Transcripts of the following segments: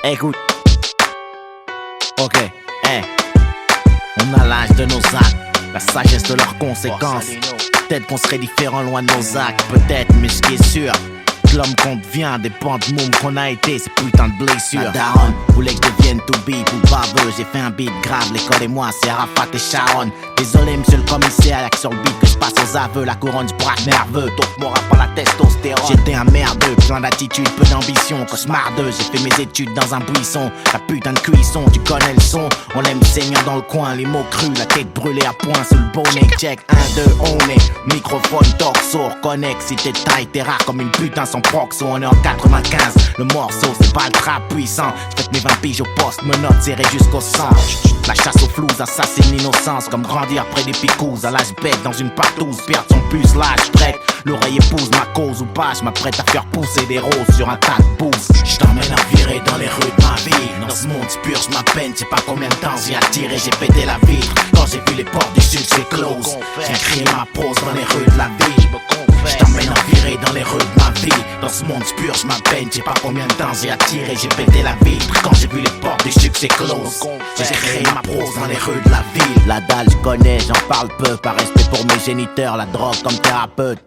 Écoute. Ok, on a l'âge de nos actes, la sagesse de leurs conséquences. Peut-être qu'on serait différent loin de nos actes, peut-être, mais ce qui est sûr, l'homme qu'on devient dépend de môme qu'on a été, ces putains de blessures. La daronne voulait que je devienne tout beat ou baveux. J'ai fait un beat grave, l'école et moi, c'est Arafat et Sharon. Désolé monsieur le commissaire, y'a que sur le beat que je passe aux aveux. La couronne du braque nerveux, donc mon rap par la testostérone. J'étais un merdeux, plein d'attitude, peu d'ambition. Cauchemardeux, j'ai fait mes études dans un buisson. La putain de cuisson, tu connais le son. On aime saigner dans le coin, les mots crus, la tête brûlée à point sous le bonnet. Check, 1, 2, on est microphone, torso, reconnecte. Si t'es taille, t'es rare comme une putain sans proxo. On est en 95, le morceau c'est pas le trap puissant. J'fais mes 20 piges au poste, me note serré jusqu'au sang. La chasse aux flous assassine l'innocence. Comme grandir après des picouses. À l'âge bête dans une partouze, perdre son puce, l'âge prête. L'oreille épouse ma cause ou pas, j'm'apprête à faire pousser des roses sur un tas de bouse. J't'emmène à virer dans les rues de ma vie. Dans ce monde purge ma peine, j'sais pas combien de temps j'y attiré, j'ai pété la vitre. Quand j'ai vu les portes du succès close, j'ai crié ma pause dans les rues de la vie. J't'emmène à virer dans les rues de ma vie. Dans ce monde purge ma peine, j'sais pas combien de temps j'ai attiré, j'ai pété la vitre. Quand j'ai vu les portes du succès close, j'ai créé ma prose dans les rues de la ville. La dalle j'connais, j'en parle peu, par respect pour mes géniteurs, la drogue comme thérapeute.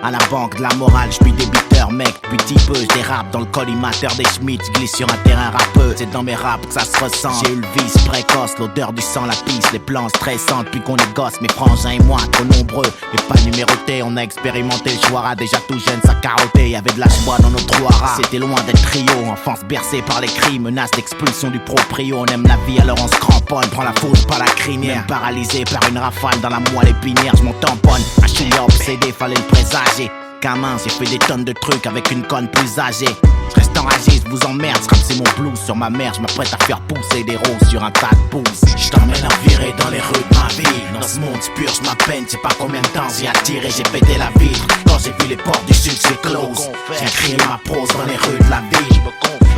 À la banque de la morale, j'suis débiteur, mec. Depuis petit peu, j'dérape dans le collimateur des Schmitt. J'glisse sur un terrain rappeux, c'est dans mes raps que ça se ressent. J'ai eu le vice précoce, l'odeur du sang, la pisse, les plans stressants. Depuis qu'on est gosse, mes frangins et moi, trop nombreux. Les pas numérotés, on a expérimenté le choix. Déjà tout jeune, ça carottait, y'avait de la joie dans nos trous à rats. C'était loin d'être trio, enfance bercée par les cris, menace d'expulsion du proprio. On aime la vie, alors on se cramponne, prend la foudre par la crinière. Même paralysé par une rafale dans la moelle épinière, j'm'en tamponne. Un chouïa obsédé, fallait le présager. Gamin, j'ai fait des tonnes de trucs avec une conne plus âgée. J'reste enragé, j'vous emmerde, j'rappe mon blues sur ma mère, j'm'apprête à faire pousser des roses sur un tas de pouces. J't'emmène à virer dans les rues de ma vie. Dans ce monde purge ma peine, j'sais pas combien de temps j'y attiré, j'ai pété la vitre. Quand j'ai vu les portes du succès close, j'ai crié ma prose dans les rues de la vie.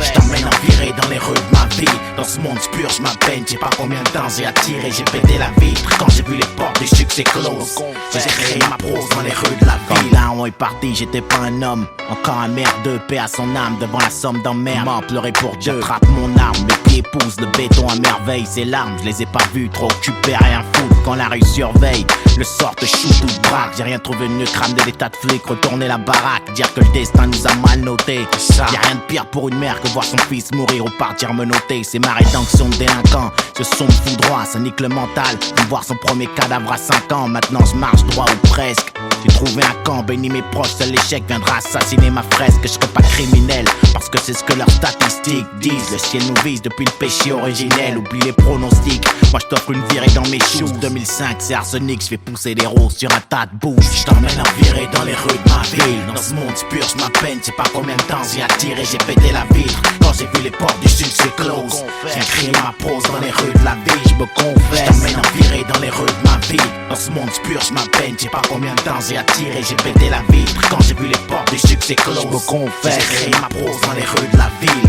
J't'emmène à virer dans les rues de ma vie. Dans ce monde purge ma peine, j'sais pas combien de temps j'ai attiré, j'ai pété la vitre. Quand j'ai vu les portes du succès close, j'ai créé ma prose dans les rues de la vie. Là on est parti, j'étais pas un homme, encore un merdeux, paix à son âme. Devant la somme d'emmerde, mort pleurer pour Dieu. J'attrape mon arme, mes pieds poussent le béton à merveille. Ses larmes, je les ai pas vues, trop occupé à rien foutre. Quand la rue surveille, le sort te shoot ou te braque. J'ai rien trouvé de mieux, crame des tas de flics, retourner la baraque, dire que le destin nous a mal noté. Y'a rien de pire pour une mère que voir son fils mourir ou partir me noter. C'est ma rédemption de délinquant, je sombre fou droit, ça nique le mental. De voir son premier cadavre à 5 ans, maintenant je marche droit ou presque. J'ai trouvé un camp, béni mes proches, seul l'échec viendra assassiner ma fresque. Je serai pas criminel, parce que c'est ce que leurs statistiques disent. Le ciel nous vise depuis le péché originel, oublie les pronostics. Moi je t'offre une virée dans mes shoes. 2005 c'est arsenic, je fais pousser des roses sur un tas de bouches. Je t'emmène à virer dans les rues de ma ville. Dans ce monde purge ma peine, j'sais pas combien de temps j'y attiré, j'ai pété la vitre. Quand j'ai vu les portes du succès close, j'ai crié ma prose dans les rues de la vie. Je me confesse, je t'emmène à virer dans les rues de ma vie. Dans ce monde purge ma peine, j'sais pas combien de temps j'ai attiré, j'ai pété la vitre. Quand j'ai vu les portes du succès close, je me confesse, j'ai créé ma prose dans les rues de la ville.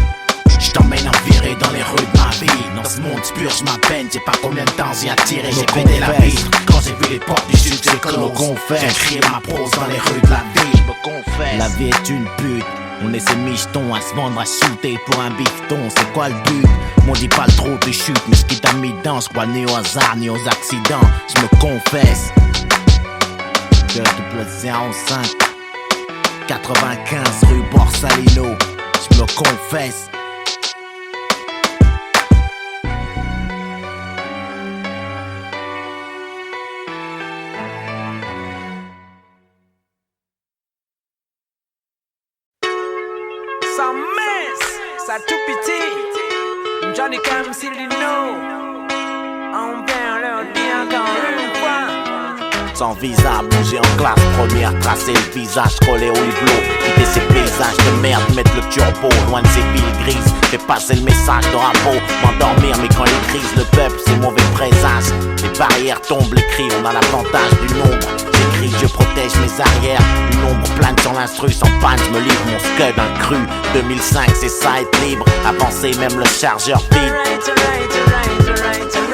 Je t'emmène à virer dans les rues de ma vie. Dans ce monde purge ma peine, j'ai pas combien de temps j'ai attiré, j'ai pété la vitre. Quand j'ai vu les portes du succès close, j'ai créé ma prose dans les rues de la vie. Je me confesse, la vie est une pute. On est ces michetons à se vendre, à shooter pour un bifton. C'est quoi le but? M'on dit pas le trop de chute, mais ce qui t'a mis dedans, j'crois ni au hasard ni aux accidents. Je me confesse. Que double 05 95 rue Borsalino. Je me confesse. Ça mince, ça tout petit. Johnny Cam Silino. On vient leur dire encore une fois. Sans visa, bouger en classe première, tracer le visage, coller au hublot. Quitter ces paysages de merde, mettre le turbo loin de ces villes grises. Fais passer le message de rapport, m'endormir, mais quand il crise, le peuple c'est mauvais présage. Les barrières tombent, les cris, on a l'avantage du nombre. J'écris, je protège mes arrières. Une ombre plane sur l'instru, sans panne, je me livre mon scud d'un cru. 2005, c'est ça être libre, avancer même le chargeur vide.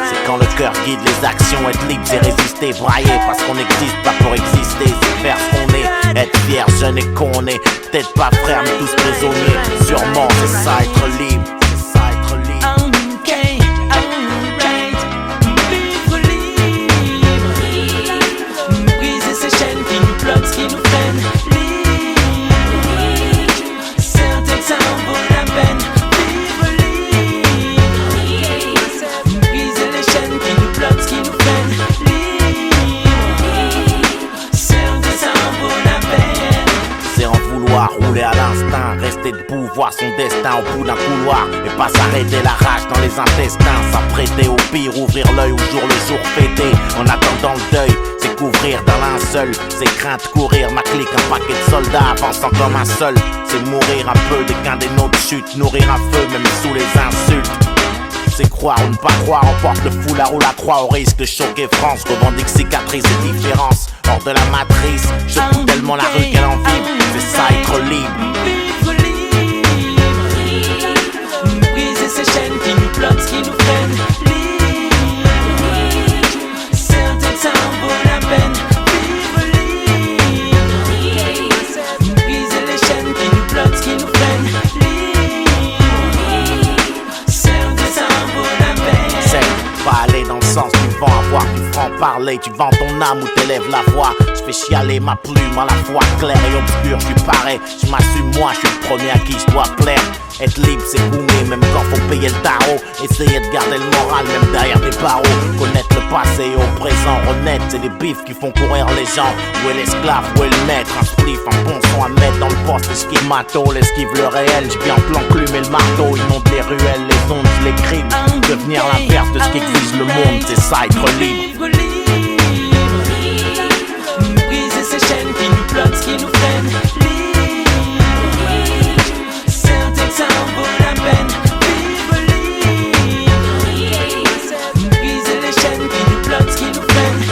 C'est quand le cœur guide les actions, être libre c'est résister, brailler parce qu'on n'existe pas pour exister, c'est faire ce qu'on est, être fier, jeune et qu'on est, peut-être pas frère mais tous prisonniers, sûrement c'est ça être libre, c'est ça voir son destin au bout d'un couloir et pas s'arrêter la rage dans les intestins, s'apprêter au pire, ouvrir l'œil au jour le jour fêté. En attendant le deuil, c'est couvrir d'un linceul, c'est crainte courir, ma clique un paquet de soldats avançant comme un seul. C'est mourir un peu dès qu'un des nôtres chute, nourrir un feu même sous les insultes. C'est croire ou ne pas croire, on porte le foulard ou la croix au risque de choquer France. Revendique cicatrices et différences, hors de la matrice. Je fous tellement la rue qu'elle en vibre, c'est ça être libre. Vivre libre, briser ces chaînes qui nous bloquent, qui nous freinent. Libre, certains temps vaut la peine. Vivre libre, briser les chaînes qui nous bloquent, qui nous freinent. Pas aller dans le sens du vent, avoir du franc-parler. Tu vends ton âme ou t'élèves la voix. Je fais chialer ma plume à la fois claire et obscure. Je parais, je m'assume moi, je suis le premier à qui je dois plaire. Être libre c'est boomer, même quand faut payer le tarot. Essayer de garder le moral, même derrière des barreaux. Connaître le passé et au présent, honnête, c'est des bifs qui font courir les gens. Où est l'esclave, où est le maître? Un spliff, un bon son à mettre dans le poste. Esquive mato, l'esquive le réel. J'ai bien l'enclume et le marteau. Inonde les ruelles, les ondes, les crimes. Devenir l'inverse de ce qui exige le monde, c'est ça être libre. Briser ces chaînes qui nous bloquent, qui nous freinent. Certains temps vaut la peine. Vivre libre, briser les chaînes qui nous bloquent, qui nous freinent.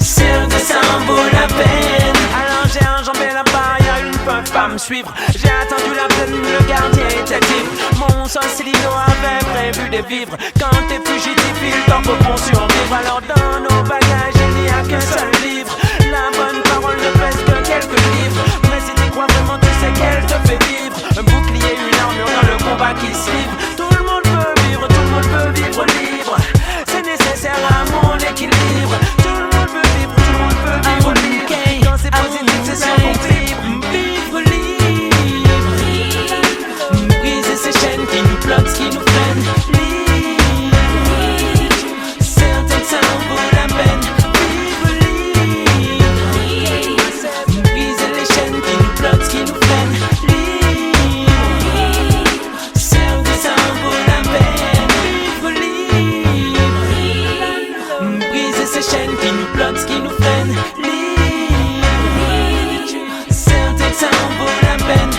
Certains temps vaut la peine. Alors j'ai enjambé la barrière, une peuvent pas me suivre. J'ai attendu la peine, le gardien était libre. Mon Sorcellino avait prévu de vivre. Quand t'es fugitif, il t'en faut pour survivre. Alors dans nos bagages, il n'y a qu'un seul livre. La bonne parole ne pèse que quelques livres. Mais si tu crois vraiment, tu sais qu'elle te fait vivre. Un bouclier, une armure dans le combat qui se livre. Tout le monde peut vivre, tout le monde peut vivre libre. C'est nécessaire à mon équilibre. Tout le monde peut vivre, tout le monde peut vivre libre. Quand c'est positif, c'est sur ton libre. Vivre libre, briser ces chaînes qui nous bloquent, qui nous freinent. Certains temps vaut la peine. Vivre libre, briser les chaînes qui nous bloquent, qui nous freinent. Certains temps vaut la peine. Vivre libre, briser ces chaînes qui nous bloquent, qui nous freinent. Certains temps vaut la peine.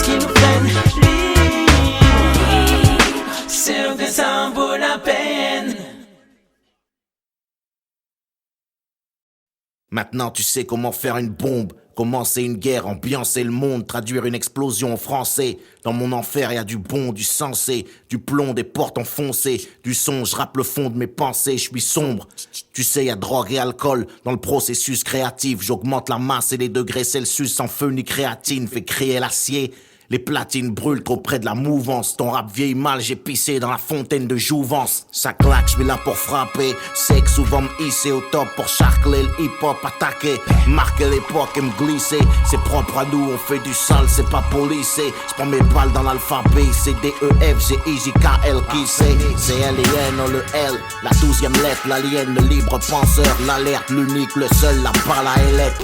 Qui nous prennent, ça en vaut la peine. Maintenant tu sais comment faire une bombe, commencer une guerre, ambiancer le monde, traduire une explosion en français. Dans mon enfer y a du bon, du sensé, du plomb, des portes enfoncées, du son, je rappe le fond de mes pensées, je suis sombre. Tu sais y a drogue et alcool dans le processus créatif, j'augmente la masse et les degrés Celsius sans feu ni créatine, fait crier l'acier. Les platines brûlent qu'auprès de la mouvance. Ton rap vieille mal, j'ai pissé dans la fontaine de jouvence. Ça claque, j'suis là pour frapper. C'est que souvent me hisser au top pour charcler le hip-hop attaquer. Marquer l'époque et me glisser. C'est propre à nous, on fait du sale, c'est pas policé. J'prends mes balles dans l'alphabet. C'est D-E-F, G-I-J-K-L qui c'est. C'est L-I-N, le L. La 12e lettre, l'alien, le libre penseur. L'alerte, l'unique, le seul, la balle à lettre.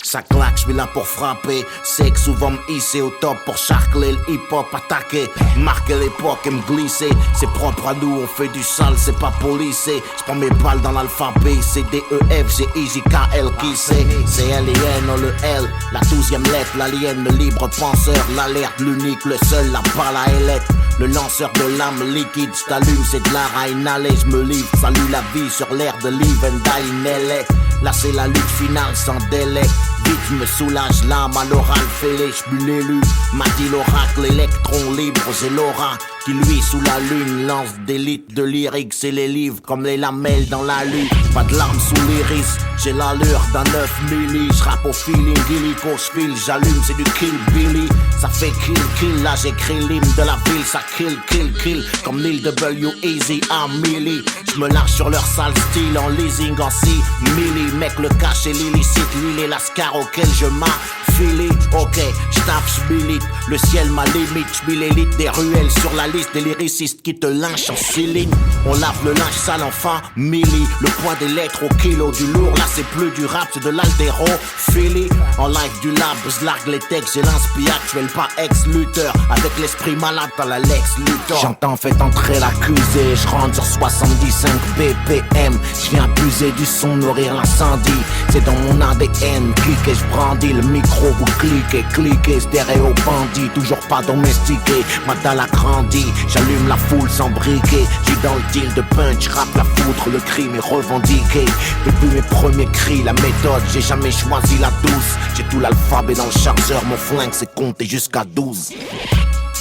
Ça claque, j'suis là pour frapper. C'est que souvent me hisser au top pour charcler le hip-hop attaquer. Marquer l'époque et me glisser. C'est propre à nous, on fait du sale, c'est pas policé. J'prends mes balles dans l'alphabet. C'est D-E-F, G-I-J-K-L qui c'est. C'est L-I-N, le L. La 12e lettre, l'alien, le libre penseur. L'alerte, l'unique, le seul, la balle à lettre. Le lanceur de l'âme liquide, j't'allume, c'est de la inhalée, j'me livre, salue la vie sur l'air de Live and Die in LA. Là c'est la lutte finale sans délai. Vite j'me soulage l'âme à l'oral fêlé, j'buis l'élu. M'a dit l'oracle, l'électron libre, j'ai l'aura qui lui sous la lune lance des litres de lyrique, c'est les livres comme les lamelles dans la lune. Pas de larmes sous l'iris, j'ai l'allure d'un 9 milli. J'rappe au feeling, illico, j'file, j'allume, c'est du kill Billy. Ça fait kill, kill, là j'écris l'hymne de la ville, ça kill, kill, kill. Comme Lil W, Easy, à Millie. J'me lâche sur leur sale style en leasing en 6 milli. Mec, le cash et l'illicite, l'huile et l'ascar auquel je m'affile. Ok, j'tape, j'milite, le ciel ma limite, j'mets l'élite des ruelles sur la ligne liste des lyricistes qui te lynchent en céline. On lave le linge sale en famille. Le poids des lettres au kilo du lourd. Là c'est plus du rap, c'est de l'haltérophilie. En live du lab, je largue les textes. J'ai l'inspi actuel, pas ex-lutteur. Avec l'esprit malade dans la Lex Luthor. J'entends fait entrer l'accusé. Je rentre sur 75 BPM. Je viens abuser du son, nourrir l'incendie. C'est dans mon ADN. Cliquez, je brandis le micro. Vous cliquez, stéréo bandit. Toujours pas domestiqué, ma dalle a grandi. J'allume la foule sans briquet. J'suis dans le deal de punch, rap la foudre. Le crime est revendiqué. Depuis mes premiers cris, la méthode, j'ai jamais choisi la douce. J'ai tout l'alphabet dans le chargeur. Mon flingue c'est compter jusqu'à 12.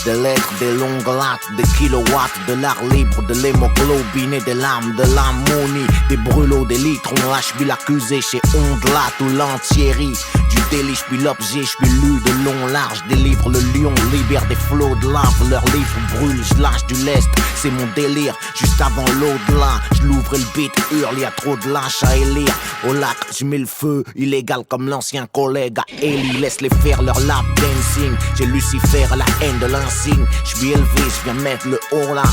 Des lettres, des longues lattes, des kilowatts, de l'art libre, de l'hémoglobine et des larmes, de l'ammonie, des brûlots, des litres. On lâche puis l'accusé chez Ondelat ou l'Antierry. Du délit, j'suis l'objet, j'suis lu de long large. Délivre le lion, libère des flots de lave. Leurs livres brûlent, j'lâche du lest, c'est mon délire. Juste avant l'au-delà, j'louvre le beat, hurle, y'a trop de lâches à élire. Au lac, j'mets le feu, illégal comme l'ancien collègue à Ellie. Laisse-les faire leur lap dancing. J'ai Lucifer à la haine de l'insigne. J'suis élevé, j'viens mettre le haut là.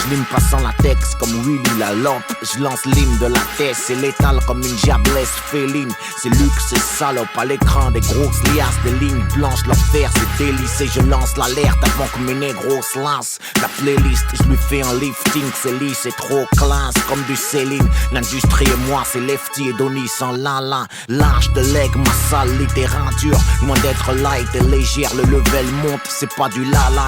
J'lime passant la texte comme Willy la lampe. J'lance l'hymne de la tête, c'est létal comme une diablesse féline. C'est luxe, c'est salope à l'écran, des grosses liasses, des lignes blanches, l'enfer c'est délicé. Je lance l'alerte avant que mes négros se lancent. La playlist, je lui fais un lifting, c'est lisse, c'est trop classe comme du Céline. L'industrie et moi, c'est Lefty et Donny sans lala. Lâche de leg, ma sale littérature. Loin d'être light et légère, le level monte, c'est pas du lalan.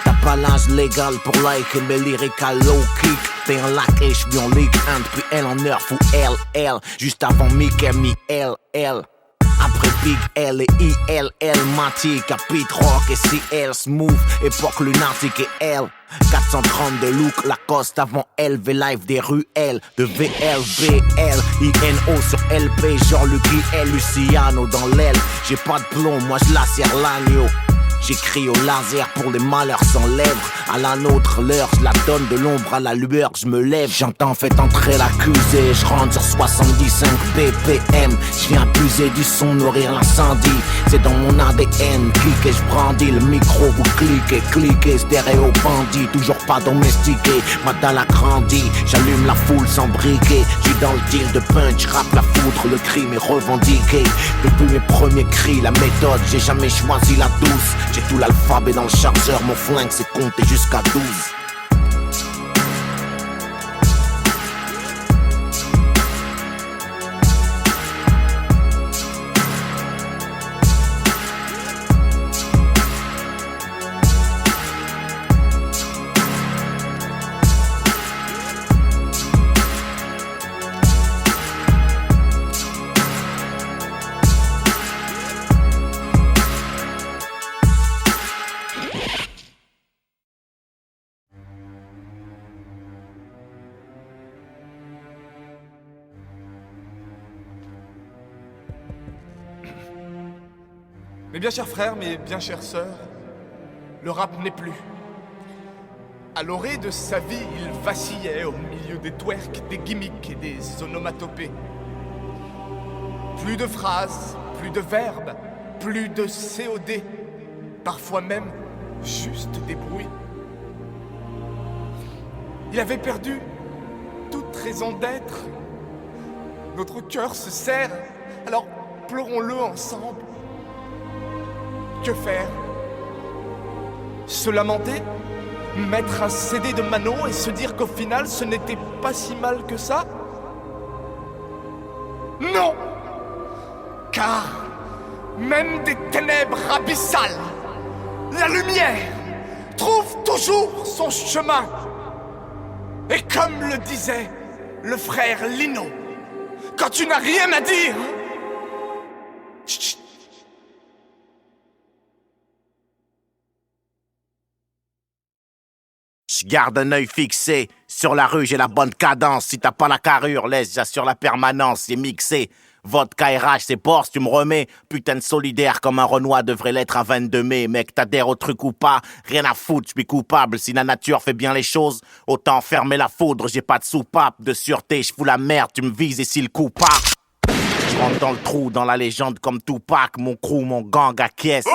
T'as pas l'âge légal pour like mes lyriques à low kick. T'es un lac et j'suis en Ligue 1 depuis L en nerf ou LL. Juste avant Mickey, LL. Après Big L et ILL, Matic, Capit Rock et CL, Smooth, époque lunatique et L. 430 de look, Lacoste avant LV Live des ruelles. De VLBL, INO sur LP, genre Lucky L, Luciano dans l'aile. J'ai pas de plomb, moi je lacère l'agneau. J'écris au laser pour les malheurs sans lèvres. À la nôtre, l'heure, je la donne de l'ombre à la lueur, je me lève. J'entends fait entrer l'accusé, je rentre sur 75 BPM. Je viens abuser du son, nourrir l'incendie. C'est dans mon ADN, cliquez, je brandis le micro. Vous cliquez, stéréo bandit. Toujours pas domestiqué, ma dalle a grandi. J'allume la foule sans briquet. J'suis dans le deal de punch, rap la foudre. Le crime est revendiqué. Depuis mes premiers cris, la méthode, j'ai jamais choisi la douce. J'ai tout l'alphabet dans le chargeur, mon flingue c'est compter jusqu'à 12. Mes bien chers frères, mes bien chères sœurs, le rap n'est plus. À l'orée de sa vie, il vacillait au milieu des twerks, des gimmicks et des onomatopées. Plus de phrases, plus de verbes, plus de COD, parfois même juste des bruits. Il avait perdu toute raison d'être. Notre cœur se serre, alors pleurons-le ensemble. Que faire? Se lamenter? Mettre un CD de Manon et se dire qu'au final ce n'était pas si mal que ça? Non! Car même des ténèbres abyssales, la lumière trouve toujours son chemin. Et comme le disait le frère Lino, quand tu n'as rien à dire, chut. Je garde un œil fixé sur la rue, j'ai la bonne cadence. Si t'as pas la carrure, laisse, j'assure la permanence. C'est mixé, vodka RH, c'est Porsche, tu me remets. Putain de solidaire comme un Renoir devrait l'être à 22 mai. Mec, t'adhères au truc ou pas, rien à foutre, je suis coupable. Si la nature fait bien les choses, autant fermer la foudre. J'ai pas de soupape, de sûreté, je fous la merde, tu me vises et si le coup part. Je rentre dans le trou, dans la légende comme Tupac. Mon crew, mon gang acquiesce.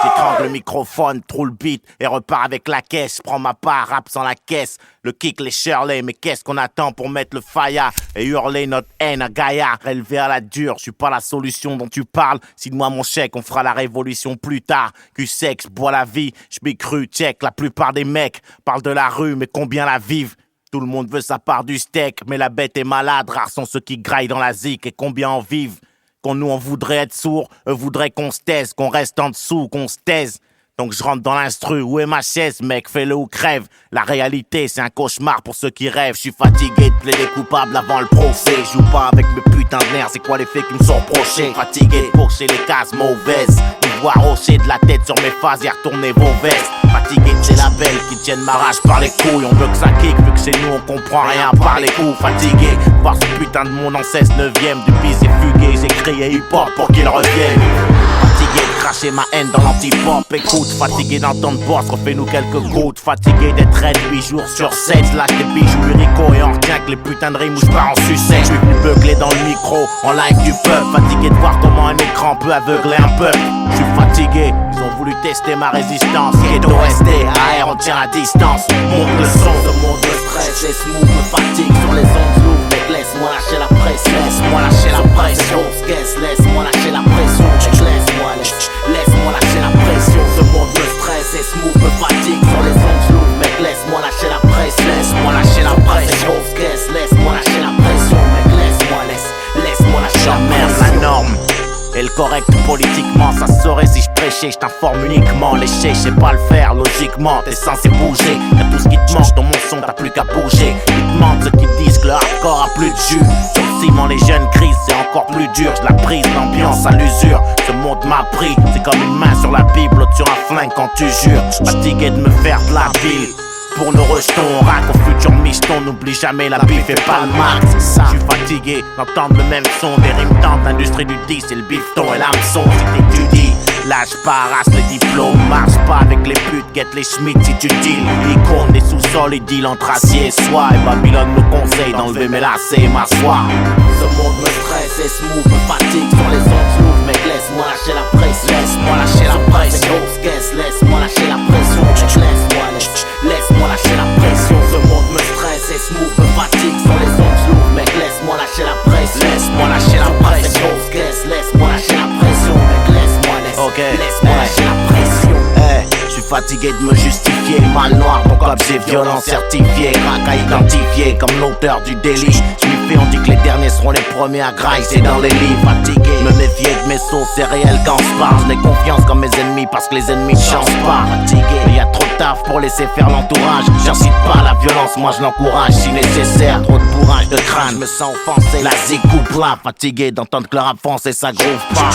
J'étrangle le microphone, trou le beat et repars avec la caisse. Prends ma part, rap sans la caisse. Le kick, les Shirley, mais qu'est-ce qu'on attend pour mettre le faya et hurler notre haine à Gaïa? Relevé à la dure, je suis pas la solution dont tu parles. Signe-moi mon chèque, on fera la révolution plus tard. Q-sex, bois la vie, je m'y cru, check. La plupart des mecs parlent de la rue, mais combien la vivent? Tout le monde veut sa part du steak, mais la bête est malade. Rares sont ceux qui graillent dans la zik et combien en vivent? Qu'on nous on voudrait être sourds, eux voudraient qu'on se taise, qu'on reste en dessous, qu'on se taise. Donc je rentre dans l'instru, où est ma chaise, mec, fais-le ou crève. La réalité, c'est un cauchemar pour ceux qui rêvent. Je suis fatigué de plaider coupable avant le procès. Je joue pas avec mes putains de nerfs, c'est quoi les faits qui me sont reprochés? Fatigué de pourcher les cases mauvaises, de voir hocher de la tête sur mes phases et retourner vos vestes. Fatigué de ces labels qui tiennent ma rage par les couilles. On veut que ça kick, vu que chez nous on comprend rien par les coups. Fatigué de voir ce putain de monde en 16/9ème. Du bis et fugué, j'ai crié hip-hop pour qu'il revienne. Fatigué de cracher ma haine dans l'anti-pop. Écoute, fatigué d'entendre boss, refais-nous quelques gouttes. Fatigué d'être raide 8 jours sur 7. Lâche des bijoux lyrico et on retient que les putains de rimes où je pars en sucette. Je suis venu beugler dans le micro, en live du peuple. Fatigué de voir comment un écran peut aveugler un peuple. Je suis fatigué, ils ont voulu tester ma résistance. Ghetto ST, AR, on tient à distance. Monte le son, ce monde me stresse et smooth me fatigue. Sur les ondes lourdes, mec, laisse-moi lâcher la pression. Laisse-moi lâcher la pression. Laisse-moi lâcher la pression. Laisse-moi lâcher la pression. Ce monde me stresse et smooth me fatigue. Sur les ondes lourdes, mec, laisse-moi lâcher la pression. Laisse-moi lâcher la pression. Laisse-moi lâcher la pression. Mec, laisse-moi lâcher la pression. J'emmerde la norme. Et le correct politiquement, ça se saurait si je prêchais, je t'informe uniquement. Lécher, je sais pas le faire, logiquement, t'es censé bouger. Y'a tout ce qui te manque dans mon son, t'as plus qu'à bouger. Ils te mentent ceux qui disent que le hardcore a plus de jus. Sur le ciment, les jeunes crisent, c'est encore plus dur. Je la prise, l'ambiance à l'usure. Ce monde m'a pris, c'est comme une main sur la Bible, l'autre sur un flingue quand tu jures. Fatigué de me faire de la bile. Pour nos rejetons, on rack au futur micheton. N'oublie jamais la bif et pas le max. Je suis fatigué d'entendre le même son. Des rimes tentent, l'industrie du 10 et le bifton et l'hameçon. Si t'étudies, lâche pas, race les diplômes. Marche pas avec les putes, guette les schmitts si tu deals. Icône des sous-sols, ils deal entre acier et soie. Et Babylone me conseille d'enlever mes lacets et m'asseoir. Ce monde me stresse et smooth me fatigue. Sur les ondes lourdes, mec, laisse-moi lâcher la pression. Laisse-moi lâcher la pression. Laisse-moi lâcher la pression. Laisse-moi lâcher la pression. Ce monde me stresse et smooth me fatigue. Sur les ondes lourdes, mec, laisse-moi lâcher la pression. Laisse-moi lâcher la pression. Laisse-moi lâcher la pression. Mec, laisse-moi lâcher la pression. Je suis fatigué de me justifier. Mal noir, ton objet violent certifié. Crack à identifier comme l'auteur du délit. Je m'y fais, on dit que les derniers seront les premiers à grailler. C'est dans les livres. Fatigué, me méfier de mes sauts, c'est réel quand je parle. Je n'ai confiance comme mes ennemis parce que les ennemis ne changent pas. Fatigué, mais y'a trop de taf pour laisser faire l'entourage. J'incite pas à la violence, moi je l'encourage si nécessaire. Trop de bourrage de crâne, je me sens offensé. La zig coupe là, fatigué d'entendre que le rap français ça groove pas.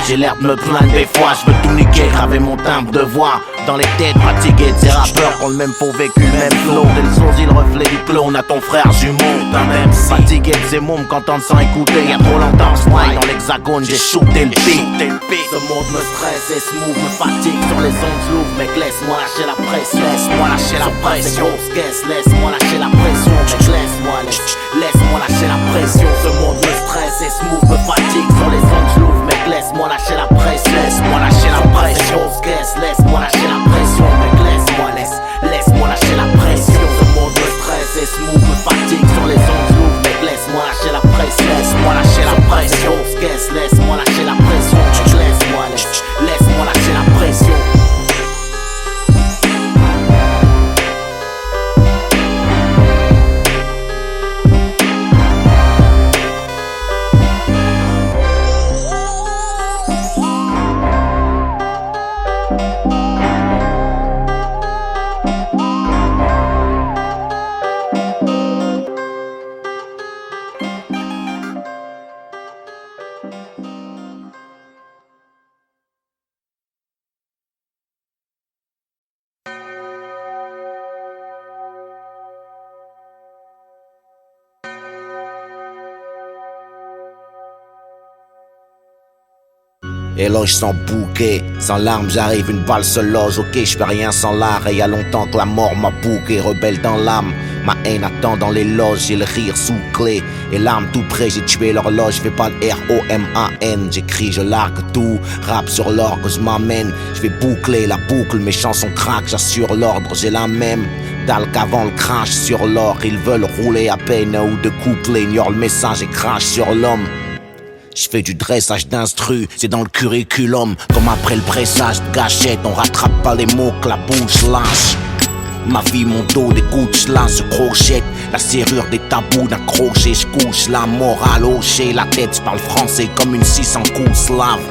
J'ai l'air de me plaindre des fois, je veux tout niquer, graver mon timbre de voix dans les têtes fatiguées de ces rappeurs qui ont le même faux vécu, le même flow. Dès le sosie, le reflet du clone à ton frère jumeau, d'un même si. Fatigué de ces mômes qu'entendre sans écouter, y'a trop longtemps je fly dans l'hexagone, j'ai shooté le beat. Ce monde me stresse et smooth me fatigue. Sur les ondes lourdes, mec, laisse-moi lâcher la pression. Laisse-moi lâcher la pression. Laisse-moi lâcher la pression. Mec, laisse-moi lâcher la pression. Ce monde me stresse et smooth me fatigue. Sur les ondes lourdes, mec, laisse-moi lâcher la pression. Laisse-moi lâcher la pression. Laisse-moi lâcher la pression. Mec, laisse-moi lâcher la pression. Ce monde me stresse et smooth me fatigue. Sur les ondes lourdes, mec, laisse-moi lâcher la pression. Laisse-moi lâcher la pression. Laisse-moi lâcher la pression. Laisse-moi lâcher la pression. Éloge sans bouquet, sans larmes j'arrive, une balle se loge. Ok, je fais rien sans l'art et y a longtemps que la mort m'a bouqué. Rebelle dans l'âme, Ma haine attend dans les loges, j'ai le rire sous clé et l'arme tout près, j'ai tué l'horloge, je fais pas le R-O-M-A-N. J'écris, je largue tout, rap sur l'orgue, je m'amène. Je vais boucler la boucle, mes chansons craquent, j'assure l'ordre, j'ai la même dalle qu'avant le crash sur l'or. Ils veulent rouler à peine ou de coupler, ignorent le message et crash sur l'homme. Je fais du dressage d'instru, c'est dans le curriculum. Comme après le pressage de gâchette, on rattrape pas les mots que la bouche lâche. Ma vie, mon dos, des coups de lance, je crochette. La serrure des tabous d'un crochet, je couche la morale hochée. La tête, je parle français comme une 600 coups slave.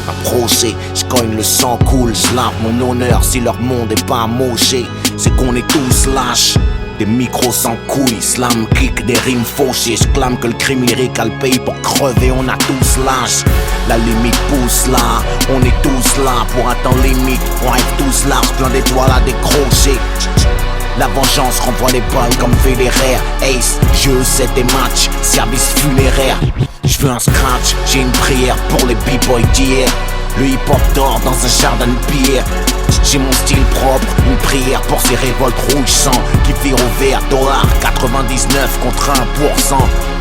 Approché, je cogne le sang coule, je lave mon honneur si leur monde est pas amoché. C'est qu'on est tous lâches. Des micros sans couilles, slam, kick, des rimes fauchées. Je clame que le crime lyrique a le pays pour crever, on a tous l'âge. La limite pousse là, on est tous là pour un temps limite. On rêve tous large, plein d'étoiles à décrocher. La vengeance renvoie les balles comme Federer. Ace, jeu, 7 et match, service funéraire. Je veux un scratch, j'ai une prière pour les b-boys d'hier. Le hip-hop dort dans un jardin de pierre. J'ai mon style propre, une prière pour ces révoltes rouges sang qui virent au vert, dollar 99 contre 1%.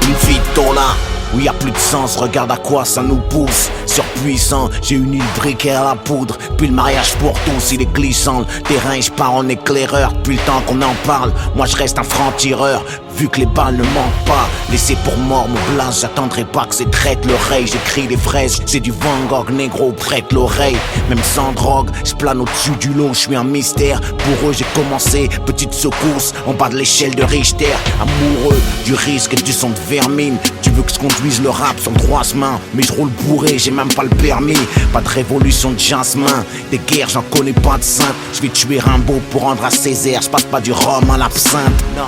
Une vie de dollar où y a plus de sens, regarde à quoi ça nous pousse. Surpuissant, j'ai une île briquet à la poudre. Puis le mariage pour tous, il est glissant. Le terrain, je pars en éclaireur. Depuis le temps qu'on en parle, moi je reste un franc-tireur. Vu que les balles ne manquent pas, laissez pour mort mon blase. J'attendrai pas que c'est traite l'oreille. J'écris des fraises, c'est du Van Gogh, négro, prête l'oreille. Même sans drogue, je plane au-dessus du lot, je suis un mystère. Pour eux j'ai commencé, petite secousse en bas de l'échelle de Richter. Amoureux du risque et du son de vermine. Tu veux que je conduise le rap sur le droit chemin, mais je roule bourré, j'ai même pas le permis. Pas de révolution de jasmin, des guerres j'en connais pas de sainte. Je vais tuer Rimbaud pour rendre à Césaire. Je passe pas du rhum à l'absinthe, non.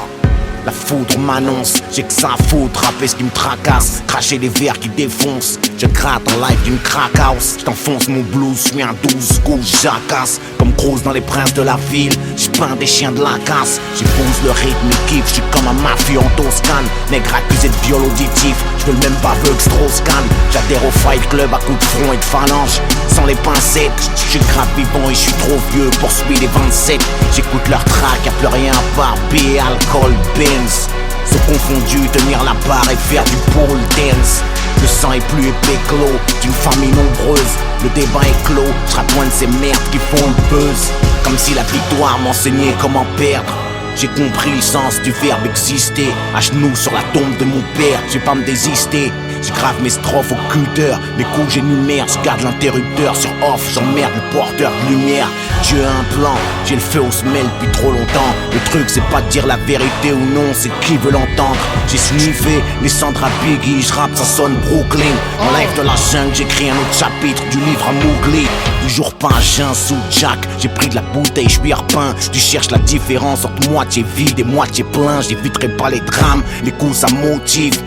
La foudre m'annonce, j'ai que ça à foutre, rapper ce qui me tracasse, cracher les verres qui défoncent. Je gratte en live d'une crack house, j't'enfonce mon blues, j'suis un 12 coups, jacasse. Comme Cruz dans les princes de la ville, j'peins des chiens de la casse. J'épouse le rythme et kiffe, j'suis comme un mafieux en Toscane. Nègre accusé de viol auditif, j'veux le même baveux que Strauss-Kahn. J'adhère au fight club à coups de front et de phalange. Sans les pincettes, j'suis grave vivant et j'suis trop vieux pour subir les 27. J'écoute leur track, y'a plus rien à part billet, alcool, Benz. Se confondus, tenir la barre et faire du pole dance. Le sang est plus épais que l'eau d'une famille nombreuse. Le débat est clos, j'rappe loin de ces merdes qui font le buzz. Comme si la victoire m'enseignait comment perdre. J'ai compris le sens du verbe exister. À genoux sur la tombe de mon père, j'ai pas me désister. Je grave mes strophes au cutter, mes coups j'énumère, je garde l'interrupteur sur off, j'emmerde le porteur de lumière. Dieu a un plan, j'ai le feu au semelle depuis trop longtemps. Le truc c'est pas de dire la vérité ou non, c'est qui veut l'entendre. J'ai sniffé les cendres à Biggie, je rappe ça sonne Brooklyn. En live de la jungle, j'écris un autre chapitre du livre à Mowgli. Toujours pas un chien sous Jack, j'ai pris de la bouteille, je suis repeint. Tu cherches la différence entre moitié vide et moitié plein. J'éviterai pas les drames, les coups ça motive.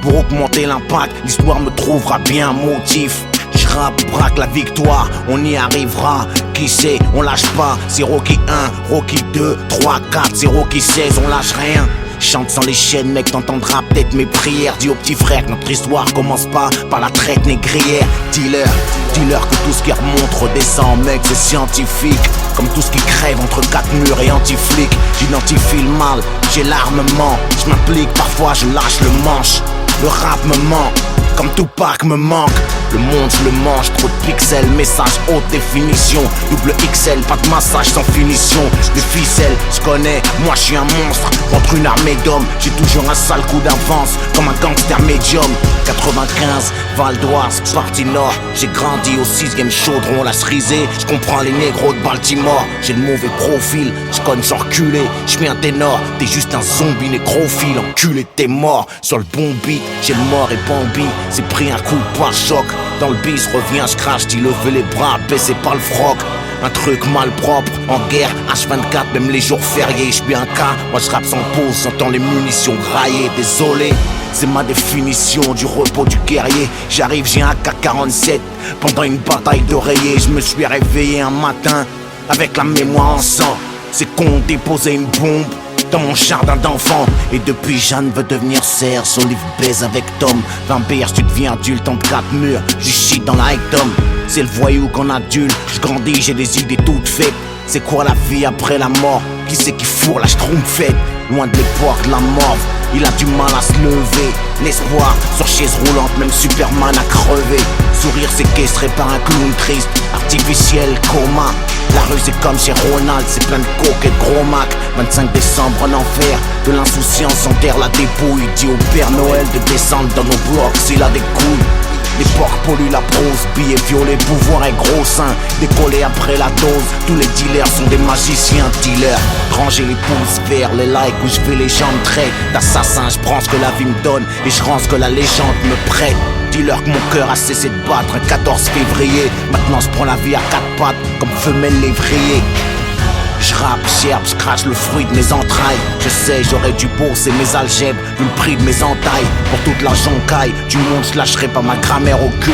Pour augmenter l'impact, l'histoire me trouvera bien un motif. J'rappe, braque la victoire, on y arrivera. Qui sait, on lâche pas. C'est Rocky 1, Rocky 2, 3, 4, c'est Rocky 16, on lâche rien. Chante sans les chaînes, mec, t'entendras peut-être mes prières. Dis au petit frère que notre histoire commence pas par la traite négrière. Dis-leur que tout ce qui remonte redescend, mec, c'est scientifique. Comme tout ce qui crève entre quatre murs et anti-flics. J'identifie le mal, j'ai l'armement. Je m'implique, parfois je lâche le manche. Le rap me manque, comme Tupac me manque. Le monde je le mange, trop de pixels, message haute définition. Double XL, pas de massage sans finition. Les ficelles, je connais, moi je suis un monstre. Contre une armée d'hommes, j'ai toujours un sale coup d'avance. Comme un gangster médium. 95, Val d'Oise, partie nord. J'ai grandi au 6ème chaudron, la cerisée. Je comprends les négros de Baltimore. J'ai le mauvais profil, je connais sans reculer. Je mets un ténor, t'es juste un zombie nécrophile. Enculé, t'es mort sur le bon beat. J'ai le mort et Bambi, c'est pris un coup de pare-choc. Dans le bis, reviens, je crache, dis lever les bras, baissez pas le froc. Un truc malpropre, en guerre, H24, même les jours fériés, je suis un cas. Moi je rappe sans pause, j'entends les munitions grailler, désolé. C'est ma définition du repos du guerrier. J'arrive, j'ai un AK-47. Pendant une bataille d'oreiller, je me suis réveillé un matin avec la mémoire en sang. C'est qu'on déposait une bombe dans mon jardin d'enfant. Et depuis Jeanne veut devenir Serge, Olive baise avec Tom. 20 BR, tu deviens adulte entre 4 murs. Je shit dans la Tom. C'est le voyou qu'on adulte. Je grandis, j'ai des idées toutes faites. C'est quoi la vie après la mort? Qui c'est qui fourre la schtroumpfette? loin de l'époque de la morve. Il a du mal à se lever, l'espoir sur chaise roulante, même Superman a crevé. Sourire séquestré par un clown triste, artificiel, coma. La rue c'est comme chez Ronald, c'est plein de coke et de gros mac. 25 décembre en enfer, de l'insouciance enterre la dépouille. Dit au Père Noël de descendre dans nos blocs s'il a des couilles. L'époque pollue la prose, billets violets, pouvoir et gros seins. Décoller après la dose, tous les dealers sont des magiciens dealers. Ranger les pouces vers les likes où je fais les jambes traits d'assassin, je prends ce que la vie me donne et je rends ce que la légende me prête. Dis-leur que mon cœur a cessé de battre un 14 février. Maintenant je prends la vie à quatre pattes comme femelle lévrier. Je rappe, gerbe, je crache le fruit de mes entrailles. Je sais, j'aurais dû bosser mes algèbres vu le prix de mes entailles. Pour toute la joncaille du monde, je lâcherai pas ma grammaire au cul.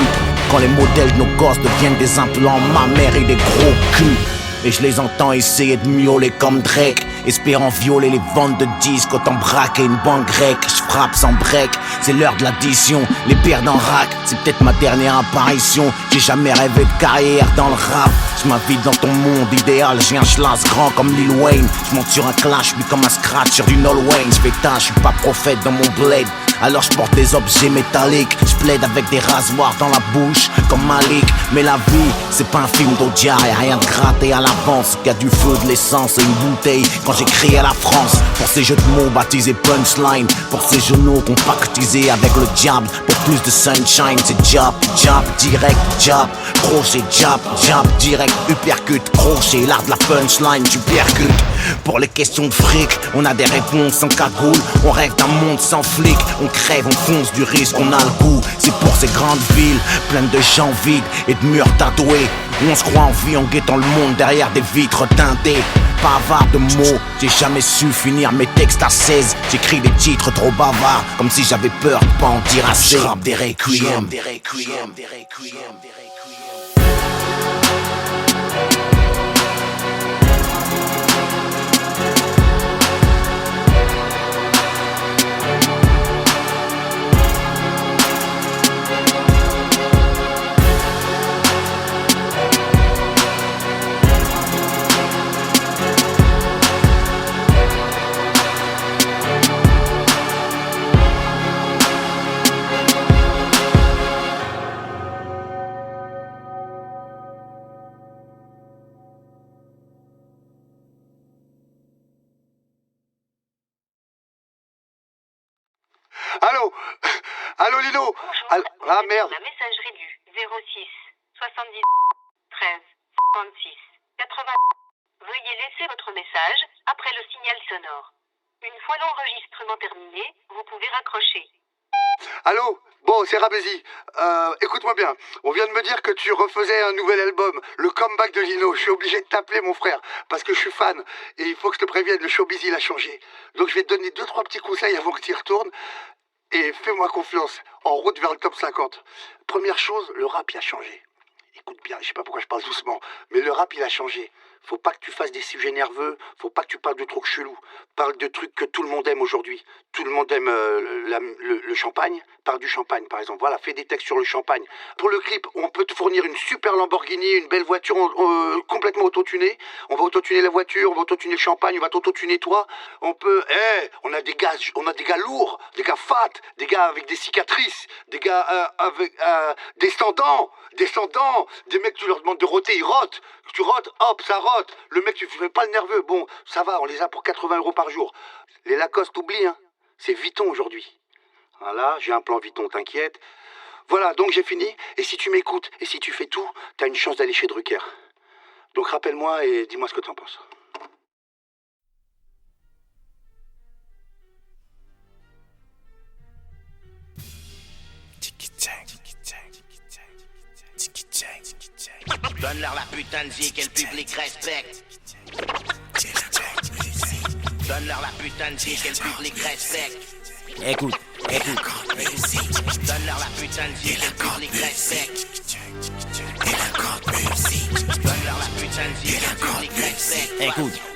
Quand les modèles de nos gosses deviennent des implants, ma mère et des gros culs. Et je les entends essayer de miauler comme Drake, espérant violer les ventes de disques, autant braquer une banque grecque. Je frappe sans break, c'est l'heure de l'addition. Les perdent en rack, c'est peut-être ma dernière apparition. J'ai jamais rêvé de carrière dans le rap. Je m'invite dans ton monde idéal, j'ai un schlass grand comme Lil Wayne. Je monte sur un clash, puis comme un scratch sur du Nol Wayne. Je fais tâche, je suis pas prophète dans mon blade. Alors je porte des objets métalliques, je plaide avec des rasoirs dans la bouche comme Malik. Mais la vie, c'est pas un film d'Audiard, y'a rien de gratté à l'avance. Y'a du feu, de l'essence et une bouteille quand j'écris à la France. Pour ces jeux de mots baptisés punchline, pour ces genoux compactisés avec le diable. Pour plus de sunshine, c'est jab, jab, direct, jab. Crochet, jab, jab, direct, uppercut, crochet. L'art de la punchline, tu percutes. Pour les questions de fric, on a des réponses sans cagoule. On rêve d'un monde sans flic. On crève, on fonce du risque, on a le goût. C'est pour ces grandes villes, pleines de gens vides et de murs tatoués, où on se croit en vie en guettant le monde derrière des vitres teintées. Pas avare de mots, j'ai jamais su finir mes textes à 16. J'écris des titres trop bavards, comme si j'avais peur de pas en dire assez. J'rappe des requiem, des requiem, des requiem, des requiem. Allô? Allô Lino? Bonjour, Ah merde. La messagerie du 06 70 13 56 80. Veuillez laisser votre message après le signal sonore. Une fois l'enregistrement terminé, vous pouvez raccrocher. Allô? Bon, c'est Rabézy. Écoute-moi bien. On vient de me dire que tu refaisais un nouvel album, le comeback de Lino. Je suis obligé de t'appeler, mon frère, parce que je suis fan. Et il faut que je te prévienne, le showbiz, il a changé. Donc je vais te donner 2-3 petits conseils avant que tu y retournes. Et fais-moi confiance, en route vers le top 50. Première chose, le rap, il a changé. Écoute bien, je sais pas pourquoi je parle doucement, mais le rap, il a changé. Faut pas que tu fasses des sujets nerveux, faut pas que tu parles de trucs chelous. Parle de trucs que tout le monde aime aujourd'hui. Tout le monde aime le champagne. Parle du champagne, par exemple. Voilà, fais des textes sur le champagne. Pour le clip, on peut te fournir une super Lamborghini, une belle voiture complètement autotunée. On va autotuner la voiture, on va autotuner le champagne, on va t'autotuner toi. On peut... on a des gars lourds, des gars fat, des gars avec des cicatrices, des gars avec descendants, des mecs, tu leur demandes de roter, ils rotent. Tu rotes, hop, ça rote. Le mec, tu fais pas le nerveux. Bon, ça va, on les a pour 80 € par jour. Les Lacoste, oublie, hein. C'est Vuitton aujourd'hui. Voilà, j'ai un plan Vuitton, t'inquiète. Voilà, donc j'ai fini. Et si tu m'écoutes, et si tu fais tout, t'as une chance d'aller chez Drucker. Donc rappelle-moi et dis-moi ce que t'en penses. Donne-leur la putain de zik et le public respecte. Donne-leur la putain de zik et le public respecte. Écoute. Donne-leur la putain de zik et le public respecte. Donne-leur la putain de zik et le public respecte.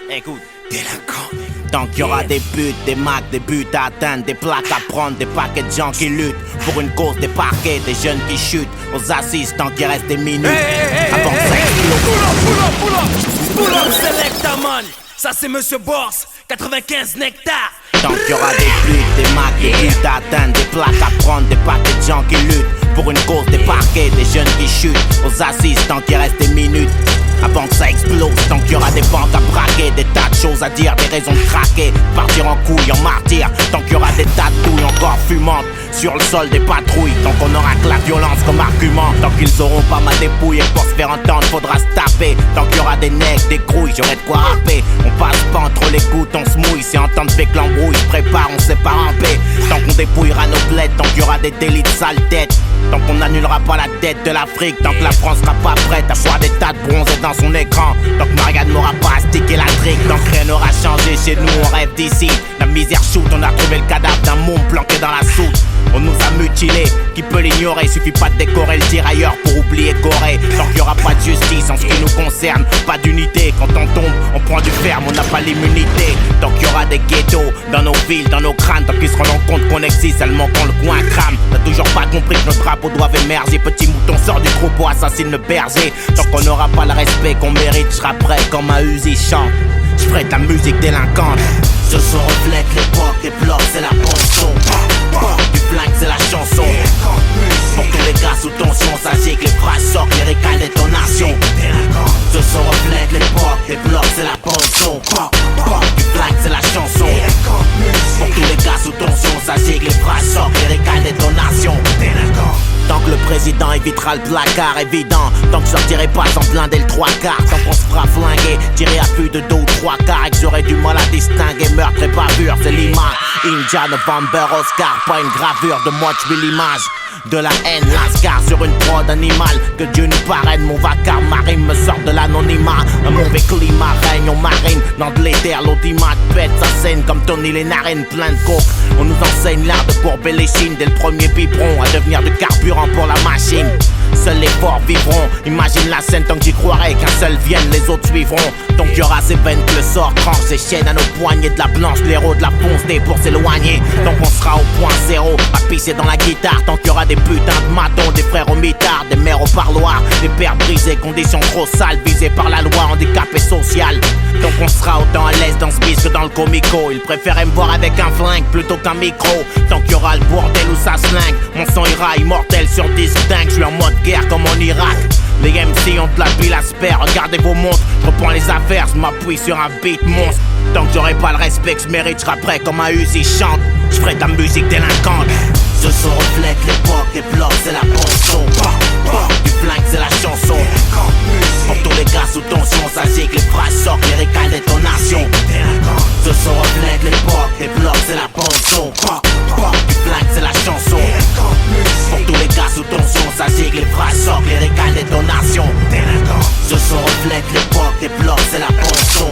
Écoute. Tant qu'il y aura des buts, des macs, des buts à atteindre, des plaques à prendre, des paquets de gens qui luttent pour une cause, des parquets, des jeunes qui chutent aux assises tant qu'il reste des minutes. Avant que ça explose. Pull up, select man. Ça c'est Monsieur Boss 95 nectar. Tant qu'il y aura des putes, des macs, des buts d'atteindre, des plaques à prendre, des paquets de gens qui luttent pour une cause, des parquets, des jeunes qui chutent aux assises, tant qu'il reste des minutes avant que ça explose, tant qu'il y aura des banques à braquer, des tas de choses à dire, des raisons de craquer, partir en couille, en martyr, tant qu'il y aura des tas de douilles encore fumantes sur le sol des patrouilles, tant qu'on aura que la violence comme argument, tant qu'ils auront pas ma dépouille et pour se faire entendre faudra se taper, tant qu'il y aura des necks, des grouilles, j'aurai de quoi rapper, on passe pas entre les gouttes, on se mouille, c'est entendre fait que l'embrouille se prépare, on sait pas ramper, tant qu'on dépouillera nos bleds, tant qu'il y aura des délits de sale tête, tant qu'on annulera pas la dette de l'Afrique, tant que la France sera pas prête à voir des tas de bronzés dans son écran, tant que Marianne n'aura pas astiqué la trique, tant que rien n'aura changé chez nous, on rêve d'ici. La misère shoot, on a trouvé le cadavre d'un môme planqué dans la soute. On nous a mutilés, qui peut l'ignorer, suffit pas de décorer le tirailleur pour oublier Corée. Tant qu'il y aura pas de justice en ce qui nous concerne, pas d'unité, quand on tombe, on prend du ferme, on n'a pas l'immunité. Tant qu'il y aura des ghettos dans nos villes, dans nos crânes, tant qu'ils se rendront compte qu'on existe, seulement quand le coin crame. T'as toujours pas compris que nos drapeaux doivent émerger, petit mouton sort du troupeau, assassine le berger. Tant qu'on n'aura pas le respect qu'on mérite, je prêt comme un Uzi chante. Je ferai de la musique délinquante. Ce son reflète l'époque, les blocs c'est la ponçon. Du flingue c'est la chanson. Pour tous les gars sous tension, ça gicle, les phrases sortent, les récales détonation. Ce son reflète l'époque, les blocs c'est la ponçon. Du flingue c'est la chanson. Pour tous les gars sous tension, ça gicle, les phrases sortent, les récales détonation. Tant que le président évitera le placard évident, tant que je sortirai pas sans blinder le 3 quarts, tant qu'on se fera flinguer, tirer à vue de 2 ou 3 quarts, et que j'aurai du mal à distinguer meurtre et bavure, c'est l'image. India, November, Oscar, pas une gravure de moi, tu l'image. De la haine, lascar sur une prod animale. Que Dieu nous parraine, mon vacarme marine me sort de l'anonymat. Un mauvais climat règne, on marine dans de l'éther, l'audimat pète sa scène comme Tony les narines plein de coke. On nous enseigne l'art de courber les chines dès le premier biberon, à devenir du carburant pour la machine. Seuls les forts vivront, imagine la scène tant que j'y croirai, qu'un seul vienne, les autres suivront. Donc il y aura ces veines que le sort tranche, ces chaînes à nos poignets, de la blanche, l'héros de la ponce des pour s'éloigner. Donc on sera au point zéro, à pisser dans la guitare, tant qu'il y aura des putains de matons, des frères au mitard, des mères au parloir, des pères brisés, conditions trop sales, visées par la loi, handicapé social. Donc on sera autant à l'aise dans ce bis que dans le comico. Ils préféraient me voir avec un flingue plutôt qu'un micro. Tant qu'il y aura le bordel où ça slingue, mon sang ira immortel sur disque dingue. Je suis en mode guerre comme en Irak. Les MC ont de la pile à se faire, regardez vos montres. Je reprends les affaires, je m'appuie sur un beat monstre. Tant que j'aurai pas le respect que je mérite, je serai prêt comme un Uzi chante. Je ferai de la musique délinquante. Ce son reflète l'époque, les blocs c'est la ponçon. Du flingue c'est la chanson. Pour tous les gars sous tension, ça gicle, les phrases sortent, les récales détonation. Ce son reflète l'époque, les blocs c'est la ponçon. Du flingue c'est la chanson. Pour tous les gars sous tension, ça gicle, les phrases sortent, les récales détonation. Ce son reflète l'époque, les blocs c'est la ponçon.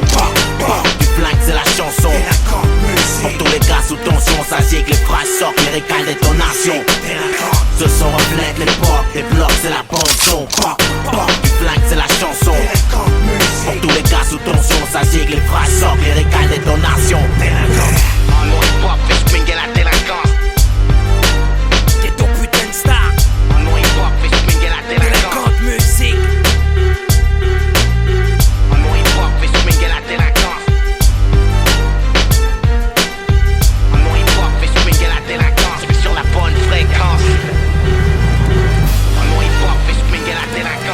Du flingue c'est la chanson. Pour tous les gars sous tension, ça gicle, les phrases sortent, les récales détonation. Ce son reflète l'époque, les blocs c'est la ponçon. Du flingue c'est la chanson. Pour tous les gars sous tension, ça gicle, les phrases sortent, les récales détonation. Mon hip-hop fait swinguer la délinquance. T'es ton putain de star. Mon hip-hop fait swinguer la délinquance. Délinquante musique. Mon hip-hop fait swinguer la délinquance. Mon hip-hop fait swinguer la délinquance. Je suis sur la bonne fréquence. Mon hip-hop fait swinguer la délinquance.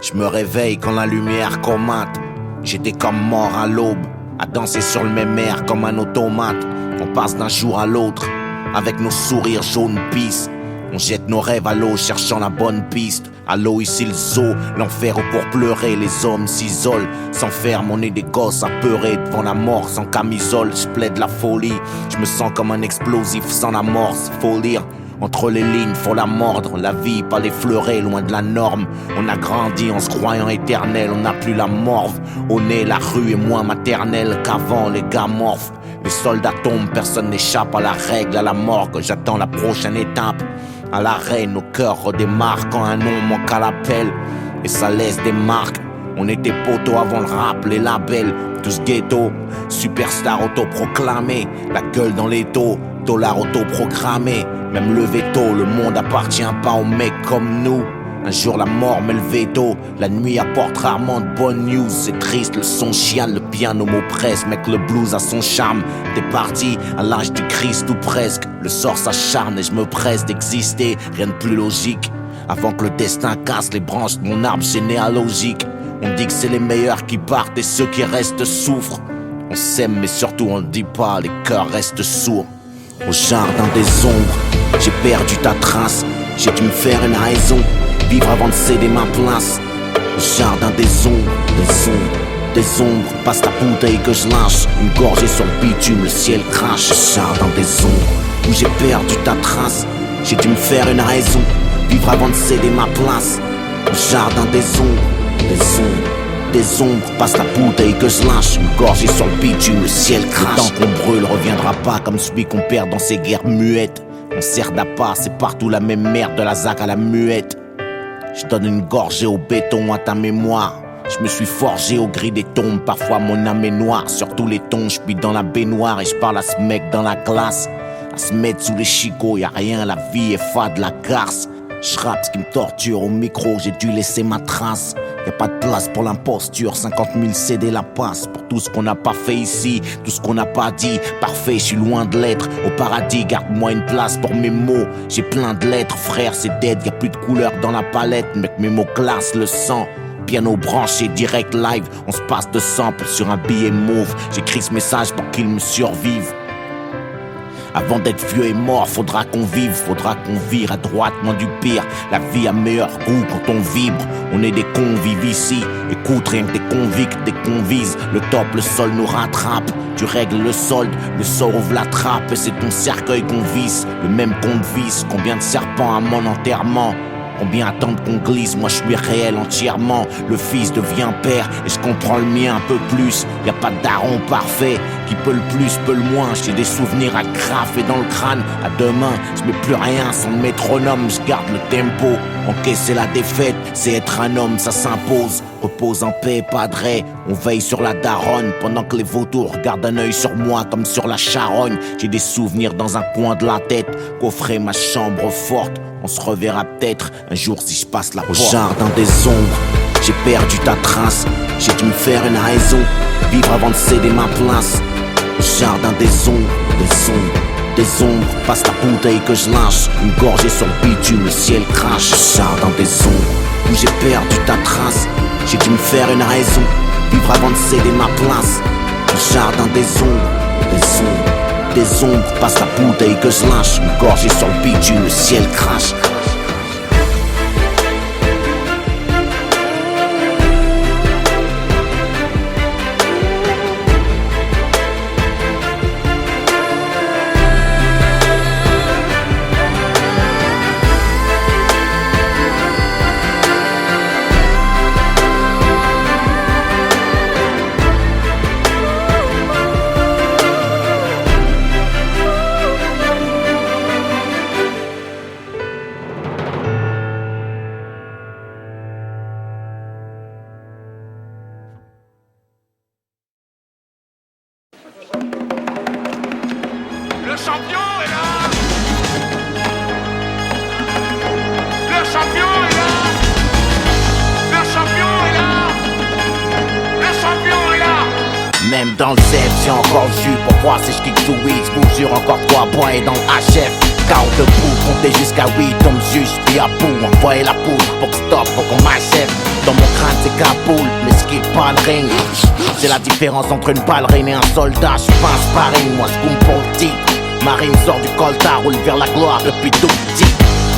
Je me réveille quand la lumière commente. J'étais comme mort à l'aube, à danser sur le même air comme un automate. On passe d'un jour à l'autre, avec nos sourires jaunes pisse. On jette nos rêves à l'eau, cherchant la bonne piste. À l'eau ici le zoo, l'enfer où pour pleurer les hommes s'isolent, s'enferment, on est des gosses apeurés devant la mort sans camisole. Je plaide la folie, je me sens comme un explosif sans l'amorce. Faut lire entre les lignes, faut la mordre. La vie, pas l'effleurer, loin de la norme. On a grandi en se croyant éternel, on n'a plus la morve. Au nez, la rue est moins maternelle qu'avant, les gars morphes. Les soldats tombent, personne n'échappe à la règle, à la morgue. J'attends la prochaine étape. À l'arrêt, nos cœurs redémarrent quand un nom manque à l'appel. Et ça laisse des marques. On était poteaux avant le rap, les labels, tous ghetto. Superstar autoproclamé, la gueule dans les taux, dollar autoprogrammé. Même le veto, le monde appartient pas aux mecs comme nous. Un jour la mort met le veto, la nuit apporte rarement de bonnes news. C'est triste, le son chiale, le piano m'oppresse. Mec, le blues a son charme. T'es parti à l'âge du Christ ou presque. Le sort s'acharne et je me presse d'exister. Rien de plus logique. Avant que le destin casse les branches de mon arbre généalogique. On dit que c'est les meilleurs qui partent et ceux qui restent souffrent. On s'aime mais surtout on le dit pas, les cœurs restent sourds. Au jardin des ombres, j'ai perdu ta trace. J'ai dû me faire une raison, vivre avant de céder ma place. Au jardin des ombres, des ombres. Passe la bouteille que je lâche, une gorgée sur le bitume, le ciel crache. Au jardin des ombres, où j'ai perdu ta trace. J'ai dû me faire une raison, vivre avant de céder ma place. Au jardin des ombres, des ombres. Passe la bouteille que je lâche, une gorgée sur le bitume, le ciel crache. Le temps qu'on brûle reviendra pas comme celui qu'on perd dans ces guerres muettes. On sert d'appât, c'est partout la même merde, de la zac à la muette. Je donne une gorgée au béton à ta mémoire. Je me suis forgé au gris des tombes, parfois mon âme est noire. Sur tous les tons, je suis dans la baignoire et je parle à ce mec dans la glace. À se mettre sous les chicots, y'a rien, la vie est fade, la garce. Je rappe ce qui me torture au micro, j'ai dû laisser ma trace. Y'a pas de place pour l'imposture, 50 000 CD la passe. Pour tout ce qu'on n'a pas fait ici, tout ce qu'on n'a pas dit. Parfait, je suis loin de l'être. Au paradis, garde-moi une place pour mes mots. J'ai plein de lettres, frère, c'est dead. Y'a plus de couleur dans la palette, mec, mes mots glacent le sang. Piano branché, direct live, on se passe de sample sur un billet mauve. J'écris ce message pour qu'il me survive. Avant d'être vieux et mort, faudra qu'on vive, faudra qu'on vire à droite, moins du pire. La vie a meilleur goût quand on vibre. On est des convives ici. Écoute, rien que des convicts, des convises. Le top, le sol nous rattrape. Tu règles le solde, le sort ouvre la trappe. Et c'est ton cercueil qu'on visse, le même qu'on visse. Combien de serpents à mon enterrement? Combien attendent qu'on glisse? Moi je suis réel entièrement. Le fils devient père et je comprends le mien un peu plus. Y'a pas de daron parfait qui peut le plus, peut le moins. J'ai des souvenirs à graffer dans le crâne. À demain, je mets plus rien sans le métronome. Je garde le tempo. Encaisser la défaite, c'est être un homme, ça s'impose. Repose en paix, padré. On veille sur la daronne pendant que les vautours gardent un œil sur moi comme sur la charogne. J'ai des souvenirs dans un coin de la tête. Coffrer ma chambre forte. On se reverra peut-être un jour si je passe la porte. Au jardin des ombres, j'ai perdu ta trace. J'ai dû me faire une raison, vivre avant de céder ma place. Au jardin des ombres, des ombres. Passe la bouteille que je lâche, une gorgée sur le bitume, le ciel crache. Au jardin des ombres, où j'ai perdu ta trace. J'ai dû me faire une raison, vivre avant de céder ma place. Au jardin des ombres, des ombres. Passe la bouteille que je lâche, une gorgée sur le bitume, le ciel crache. Le champion est là! Le champion est là! Le champion est là! Le champion est là! Même dans le CF, j'ai encore le jus. Pour voir si je kick sous weed, je vous jure encore 3 points et dans le HF. KO debout, compter jusqu'à 8, on me juge, puis à bout. Envoyer la poudre pour que stop, pour qu'on m'achève. Dans mon crâne c'est Kaboul, mais skip pas le ring. C'est la différence entre une ballerine et un soldat. J'suis pas un sparring, moi j'coum pour le titre. Marine sort du coltard, roule vers la gloire depuis tout petit.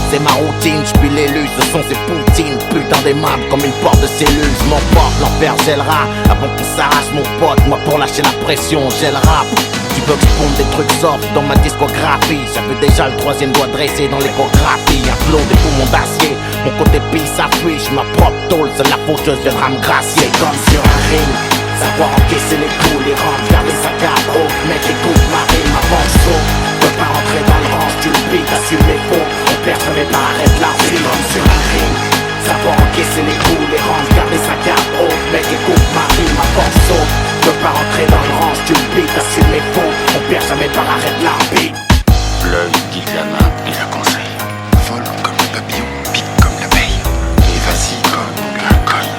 C'est ma routine, j'pille l'élu, ce sont ces poutines. Putain d'aimable comme une porte de cellule. J'm'emporte, l'enfer gèlera avant qu'on s'arrache mon pote. Moi pour lâcher la pression, j'ai le rap. Tu veux que j'ponde des trucs soft dans ma discographie. Ça fait déjà le troisième doigt dressé dans l'échographie. Un flot des poumons d'acier, mon côté pisse s'appuie. J'suis ma propre tôle, seule la faucheuse viendra me gracier. Comme sur un ring, savoir encaisser les coups, les rangs, garder sa carte haute. Mec écoute ma rime, avance saut. Peux pas rentrer dans le range, tu le piques, assume les faux. On perd jamais pas, arrête la rime. Comme sur un ring, savoir encaisser les coups, les rangs, garder sa carte haute. Mec écoute ma rime, avance saut. Peux pas rentrer dans le range, tu le piques, assume les faux. On perd jamais pas, arrête la rime. L'œil guide la main et la conseille. Vole comme le papillon, pique comme l'abeille. Et vas-y comme la cogne.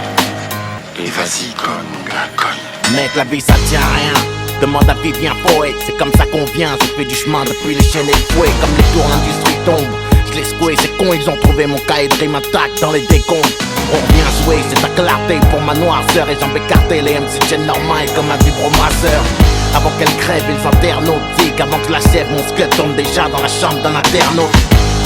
Et vas-y comme la cogne. Mec, la vie ça tient à rien. Demande à Vivien Poète, c'est comme ça qu'on vient. J'ai fait du chemin depuis les chaînes et le fouet. Comme les tours, l'industrie tombe. Je l'ai secoué, c'est con, ils ont trouvé mon cahier de rime intact dans les décombres. On revient jouer, c'est ta clarté pour ma noirceur. Et jambes écartées, les MC tiennent leur main comme un vibromasseur. Avant qu'elle crève, ils internautiques. Avant que la sève, mon squelette tombe déjà dans la chambre d'un internaute.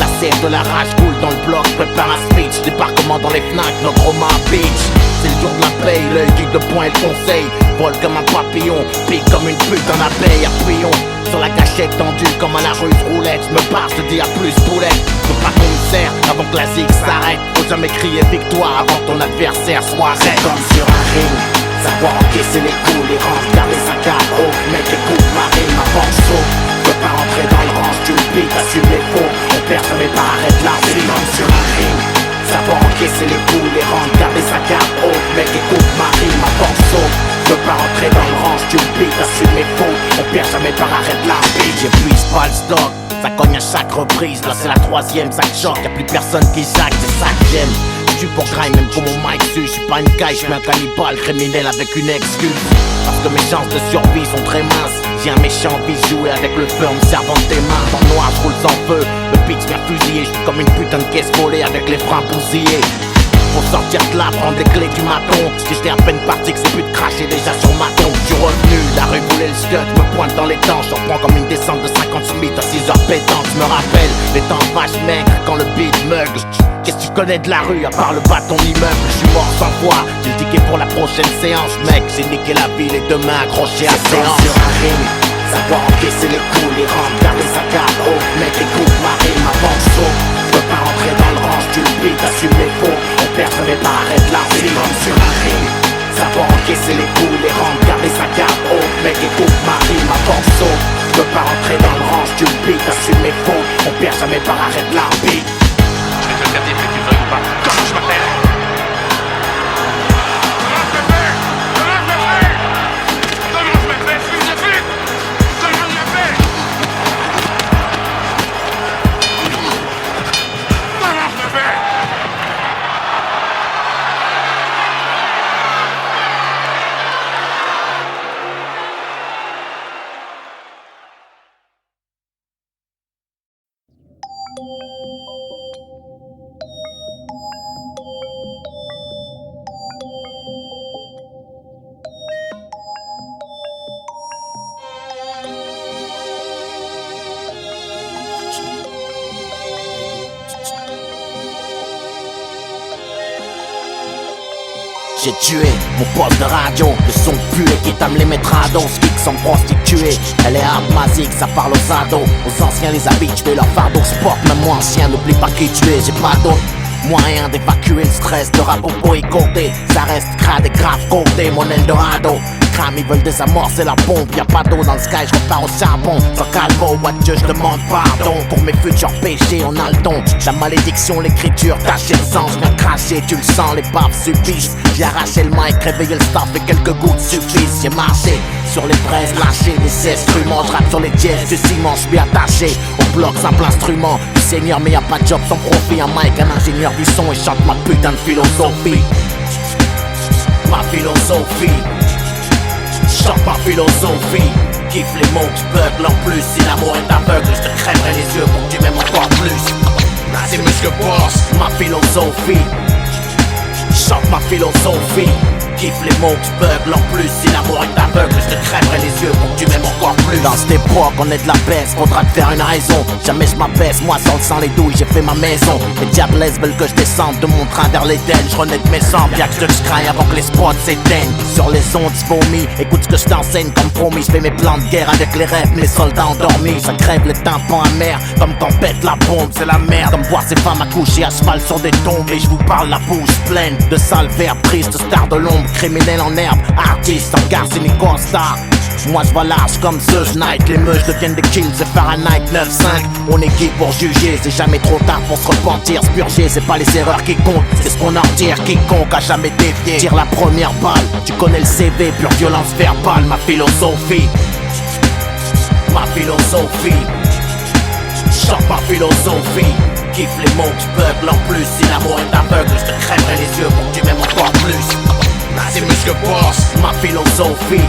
La sève de la rage coule dans le bloc, prépare un speech. Débarquement dans les Fnac, notre Roma Beach. C'est le jour de la paye, l'œil guide le point et le conseil. Vole comme un papillon, pique comme une putain d'abeille. Appuyons sur la gâchette tendue comme à la ruse roulette. J'me barre, j'te dis à plus boulette. Faut pas qu'on me serre avant que la zig s'arrête. Faut jamais crier victoire avant que ton adversaire soit raide. Comme sur un ring, savoir encaisser les coups, les rangs, garder sa carte haute. Mec écoute ma rime, avance saut. Peux pas rentrer dans le range, tu le piques, assume les faux. On perd jamais pas, arrête la rime. Comme sur un ring, savoir encaisser les coups, les rangs, garder sa carte haute. Mec écoute ma rime, avance saut. Peux pas rentrer dans le range, tu le piques, assume les faux. On perd jamais par arrête la rime. J'épuise pas le stock, ça cogne à chaque reprise. Là c'est la troisième, ça choque, y'a plus personne qui sac, c'est ça que j'aime. J'suis pour grind même pour mon mic dessus. J'suis pas une caille, j'suis un cannibale criminel avec une excuse. Parce que mes chances de survie sont très minces. J'ai un méchant vice, jouer avec le feu en me servant de tes mains. Dans le noir j'roule sans feu, le pitch vient fusiller. J'suis comme une putain de caisse volée avec les freins bousillés. Pour sortir de là, prendre les clés du maton. Si j'étais à peine parti que c'est plus de cracher déjà sur ma tombe. J'suis revenu, la rue voulait le scud, me pointe dans les temps. J'en prends comme une descente de 50 Smith à 6 heures pétantes. J'me rappelle les temps vaches maigres quand le beat meugle. Qu'est-ce que tu connais de la rue à part le bâton immeuble? J'suis mort sans voix, j'ai le ticket pour la prochaine séance. Mec, j'ai niqué la ville et demain accroché à séance. Sur un ring, savoir encaisser les coups, les rangs, garder sa carte haute. Mec, écoute ma rime, avance saut. Peux pas rentrer dans le range, tu le piques, assume les faux. On perd jamais pas, arrête la rime. Comme sur un ring, savoir encaisser les coups, les rangs, garder sa carte haute. Mec, écoute ma rime, avance saut. Peux pas rentrer dans le range, tu le piques, assume les faux. On perd jamais pas, arrête la rime. Je vais te le faire dire que tu veuilles ou pas. Comment je m'appelle? J'ai tué mon poste de radio, le son pué qui t'aime les mettre à dos, speak sans prostituée. Elle est abmasique, ça parle aux ados, aux anciens les habitués, leur fardeau sport, même moi ancien, n'oublie pas qui tu es, j'ai pas d'autre moyen d'évacuer le stress, de rap pour boycotter. Ça reste crade et grave codé, mon Eldorado. Crame, ils veulent désamorcer la pompe, y'a pas d'eau dans le sky, je repars au charbon. Sans calmo, what Dieu, je demande pardon pour mes futurs péchés, on a le don. La malédiction, l'écriture, taché de sang, je viens cracher, tu le sens, les baves suffisent. J'ai arraché le mic, réveillé le staff et quelques gouttes suffisent. J'ai marché sur les braises, lâché les instruments, je rappe sur les dièses du ciment, je suis attaché au bloc, simple instrument du seigneur, mais y'a pas de job sans profit. Un mic, un ingénieur du son et chante ma putain de philosophie. Ma philosophie, chante ma philosophie. Kiffe les mots que je bugle en plus. Si l'amour est aveugle, je te crèverai les yeux pour que tu m'aimes encore plus. C'est Monsieur Boss, ma philosophie. Chante ma philosophie. Kiffe les mots que je bugle en plus. Si l'amour est aveugle, je te crèverai les yeux pour que tu m'aimes encore plus. Dans cette époque on est de la baisse, faudra te faire une raison. Jamais je m'abaisse, moi sans le sang les douilles j'ai fait ma maison. Les diablesses veulent que je descende de mon train vers l'Éden. Je renais de mes cendres, y'a que je crains avant que les spots s'éteignent. Sur les ondes vomis, écoute ce que je t'enseigne comme promis. Je fais mes plans de guerre avec les rêves, mes soldats endormis. Ça crève les tympans amers, comme quand pète la bombe, c'est la merde. Comme voir ces femmes accoucher à cheval sur des tombes. Et je vous parle la bouche pleine de sales verbes tristes, stars de l'ombre, criminels en herbe, artistes en garce et star. Moi je vois large comme The Night. Les meufs deviennent des kills, c'est Fahrenheit 9-5. On est qui pour juger, c'est jamais trop tard pour se repentir. Se purger, c'est pas les erreurs qui comptent, c'est ce qu'on en retire. Quiconque a jamais dévié, tire la première balle. Tu connais le CV, pure violence verbale. Ma philosophie, ma philosophie. Chante ma philosophie. Kiffe les mots que je bugle en plus. Si l'amour est aveugle, je te crèverai les yeux pour que tu m'aimes encore plus. C'est Monsieur Boss, ma philosophie.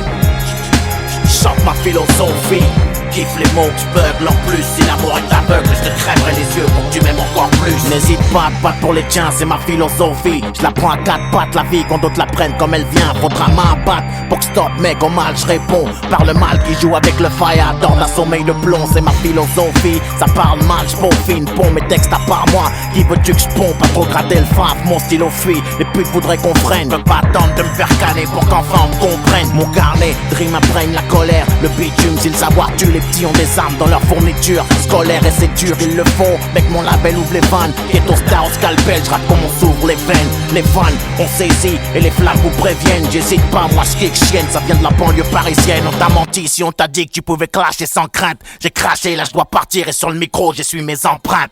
Chante ma philosophie. Kiffe les mots que je bugle en plus. Si l'amour est aveugle, je te crèverai les yeux pour que tu m'aimes encore plus. N'hésite pas à te battre pour les tiens, c'est ma philosophie. Je la prends à quatre pattes, la vie quand d'autres la prennent comme elle vient. Faudra m'abattre pour que stop mec, au mal je réponds. Par le mal qui joue avec le fire, adore d'un sommeil de plomb, c'est ma philosophie. Ça parle mal, je peaufine, pond mes textes à part moi. Qui veux-tu que je pompe, pas trop gratter le faf, mon stylo fuit. Les putes voudraient qu'on freine, peux pas attendre de me faire canner pour qu'enfin on me comprenne. Mon carnet, dream imprègne la colère. Le bitume, si le savoir tue, les petits ont des armes dans leur fourniture. Scolaire et c'est dur, ils le font. Mec, mon label ouvre les vannes. Ghetto star au scalpel, je rappe comme on s'ouvre les veines. Les fans, on saisit et les flammes vous préviennent. J'hésite pas, moi je kick chienne, ça vient de la banlieue parisienne. On t'a menti si on t'a dit que tu pouvais clasher sans crainte. J'ai craché, là je dois partir et sur le micro, j'essuie mes empreintes.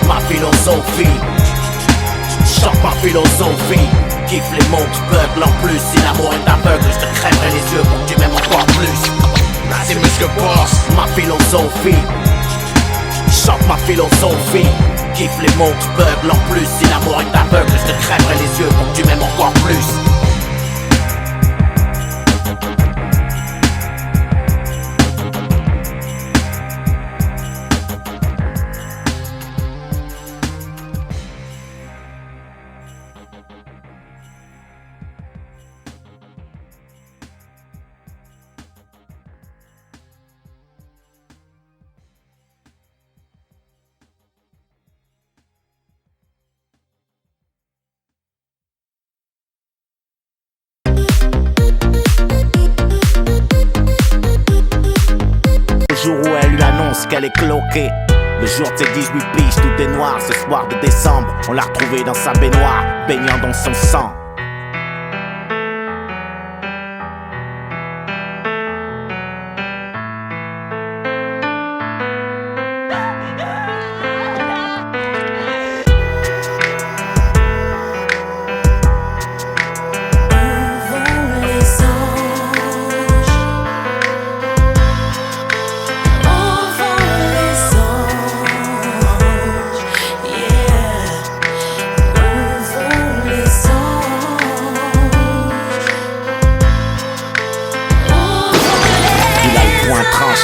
Ma philosophie, chante ma philosophie. Kiffe les mots que je bugle en plus. Si l'amour est aveugle, je te crèverai les yeux pour que tu m'aimes encore plus. C'est Monsieur Boss, ma philosophie. Chante ma philosophie. Kiffe les mots que je bugle en plus. Si l'amour est aveugle, je te crèverai les yeux pour que tu m'aimes encore plus. Le jour où elle lui annonce qu'elle est cloquée, le jour de ses 18 piges, tout est noir. Ce soir de décembre, on l'a retrouvée dans sa baignoire, baignant dans son sang.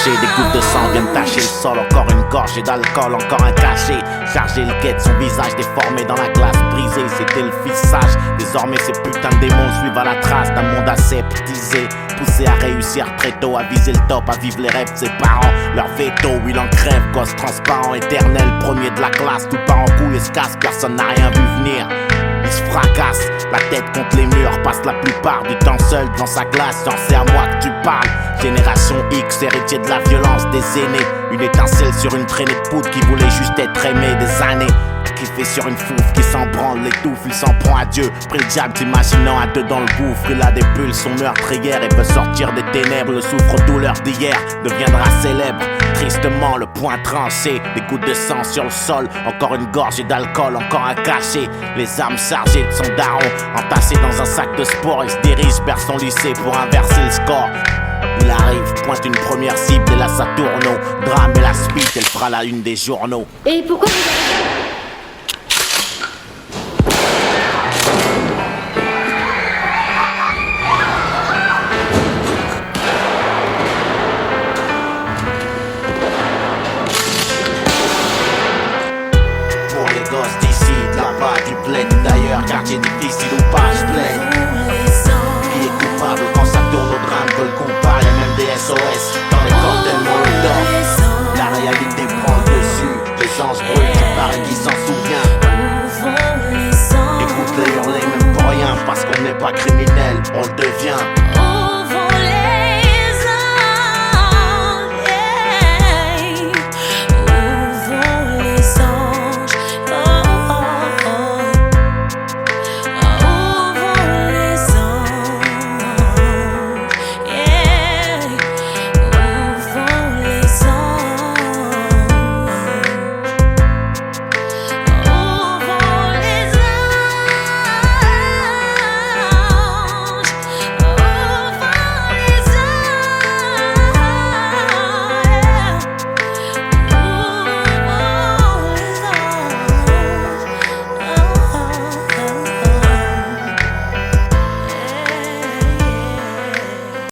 Des gouttes de sang viennent tacher le sol. Encore une gorgée d'alcool, encore un cachet. Chargé le quai de son visage déformé dans la glace brisée. C'était le fils sage. Désormais ces putains de démons suivent à la trace d'un monde aseptisé. Poussé à réussir très tôt, à viser le top, à vivre les rêves de ses parents. Leur veto, il en crève, gosse transparent, éternel, premier de la classe. Tout part en couille et se casse, personne n'a rien vu venir. Il se fracasse, la tête contre les murs, passe la plupart du temps seul devant sa glace. Genre c'est à moi que tu parles. Génération X, héritier de la violence des aînés. Une étincelle sur une traînée de poudre qui voulait juste être aimée des années. Kiffé sur une fouffe qui s'en branle, l'étouffe, il s'en prend à Dieu. Pris le diable, t'imaginant à deux dans le gouffre. Il a des pulsions meurtrières et veut sortir des ténèbres. Le souffre-douleur d'hier deviendra célèbre. Tristement, le poing tranché, des gouttes de sang sur le sol. Encore une gorgée d'alcool, encore un cachet. Les armes chargées de son daron, entassées dans un sac de sport. Il se dirige vers son lycée pour inverser le score. Il arrive, pointe une première cible et là ça tourne au drame et la suite, elle fera la une des journaux. Et pourquoi vous avez... malheur, quartier difficile où pages pleines. Qui est coupable quand ça tourne au drame, veulent qu'on parle, y'a même des SOS dans les cocktails Molotov. La réalité prend le dessus, les anges brûlent, il paraît qu'ils s'en souviennent.